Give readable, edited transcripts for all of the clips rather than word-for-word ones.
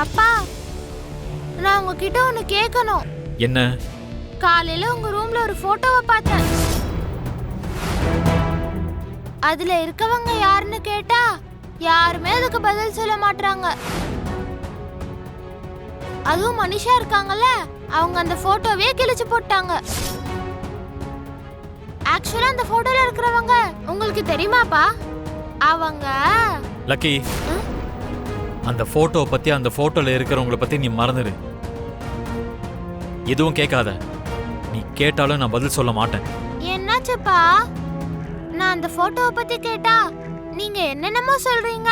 அப்பா, நான் உங்ககிட்ட ஒன்னு கேட்கணும். என்ன? காலையில உங்க ரூம்ல ஒரு போட்டோவை பார்த்தேன். அதுல இருக்கவங்க யாருன்னு கேட்டா யாருமே அதுக்கு பதில் சொல்ல மாட்டாங்க. அதுவும் மனிஷா இருக்காங்கல்ல, அவங்க அந்த போட்டோவே கிழிச்சு போட்டாங்க. ஆக்சுவலா அந்த போட்டோல இருக்கிறவங்க உங்களுக்கு தெரியுமாப்பா? அவங்க லக்கி, அந்த போட்டோ பத்தி, அந்த போட்டோல இருக்கிறவங்கள பத்தி நீ மறந்துடு. எதுவும் கேட்காத. நீ கேட்டாலும் நான் பதில் சொல்ல மாட்டேன். என்னாச்சுப்பா? நான் அந்த போட்டோவை பத்தி கேட்டா நீங்க என்னென்னமோ சொல்றீங்க.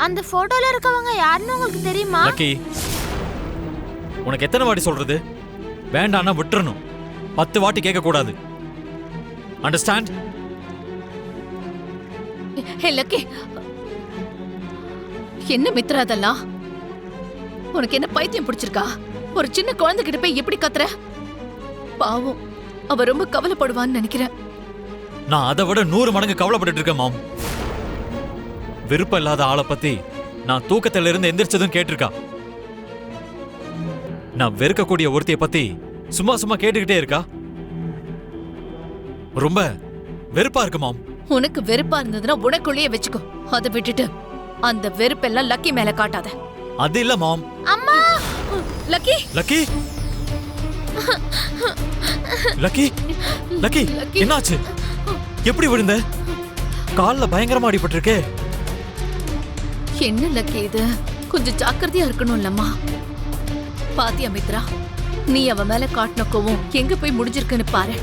அந்த போட்டோல இருக்கவங்க யாருன்னு உங்களுக்கு தெரியுமா? லக்கி, உனக்கு எத்தனை வாட்டி சொல்றது? வேண்டாம்னா விட்டுறணும். 10 வாட்டி கேட்க கூடாது. அண்டர்ஸ்டாண்ட்? ஹே லக்கி, என்ன மித்ரா அதெல்லாம்? உனக்கு என்ன பைத்தியம் பிடிச்சிருக்கா? ஒரு சின்ன குழந்தைகிட்ட போய் எப்படி கத்துற? பாவம், அவ ரொம்ப கவலைப்படுவான்னு நினைக்கிறேன். நான் அதை விட 100 மடங்கு கவலைப்பட்டு இருக்கேன் மாம். விருப்பம் இல்லாத ஆளை பத்தி நான் தூக்கத்துல இருந்து எந்திரிச்சதும் கேட்டிருக்கா. நான் வெறுக்கக்கூடிய ஒருத்தைய பத்தி சும்மா சும்மா கேட்டுக்கிட்டே இருக்கா. ரொம்ப வெறுப்பா இருக்கு மாம். உனக்கு வெறுப்பா இருந்ததுன்னா உனக்குள்ளேயே வச்சுக்கோ. அதை விட்டுட்டு அந்த வெறுப்பெல்லாம் லக்கி மேல காட்டாத. அது இல்ல மாம். அம்மா! லக்கி! லக்கி! லக்கி! லக்கி! என்னாச்சு? எப்படி விழுந்த? கால்ல பயங்கரமா அடிபட்டிருக்கே. என்ன லக்கி இது? கொஞ்சம் ஜாக்கிரதையா இருக்கணும்லம்மா. பாத்தியா மித்ரா, நீ அவ மேல காட்டின கோவம் எங்க போய் முடிஞ்சிருக்குன்னு பாரு.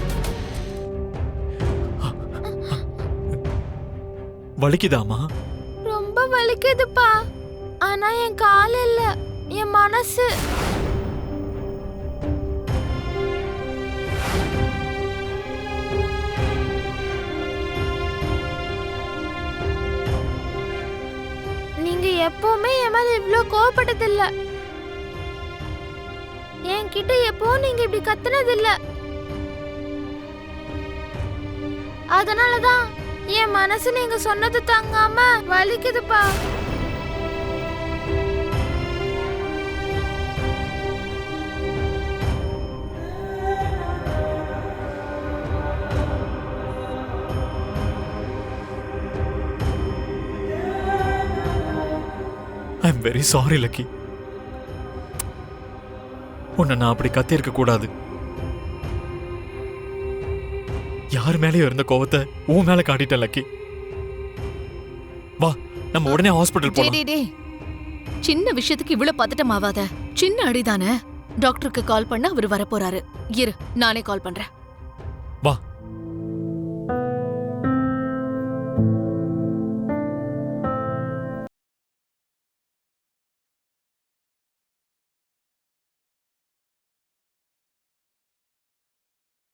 வலிக்குதாமா? ரொம்ப வலிக்குதுப்பா. ஆனா என் கால் இல்ல, என் மனசு. நீங்க எப்பவுமே என் மேல இவ்ளோ கோவப்பட்டதில்ல. என்கிட்ட எப்பவும் நீங்க இப்படி கத்துனதில்ல. அதனாலதான் என் மனசு நீங்க சொன்னது தாங்காம வலிக்குதுப்பா. I am very sorry lucky. உன்னை நான் அப்படி கத்திருக்க கூடாது. யார் மேலேயும் இருந்த கோவத்தை உன் மேல காட்டிட்ட லக்கி. வா, நம்ம உடனே ஹாஸ்பிடல் போலாம். டேய், சின்ன விஷயத்துக்கு இவ்வளவு பதட்டமாவாத. சின்ன அடிதானே. டாக்டருக்கு கால் பண்ண அவர் வர போறாரு. இரு, நானே கால் பண்றேன். வா.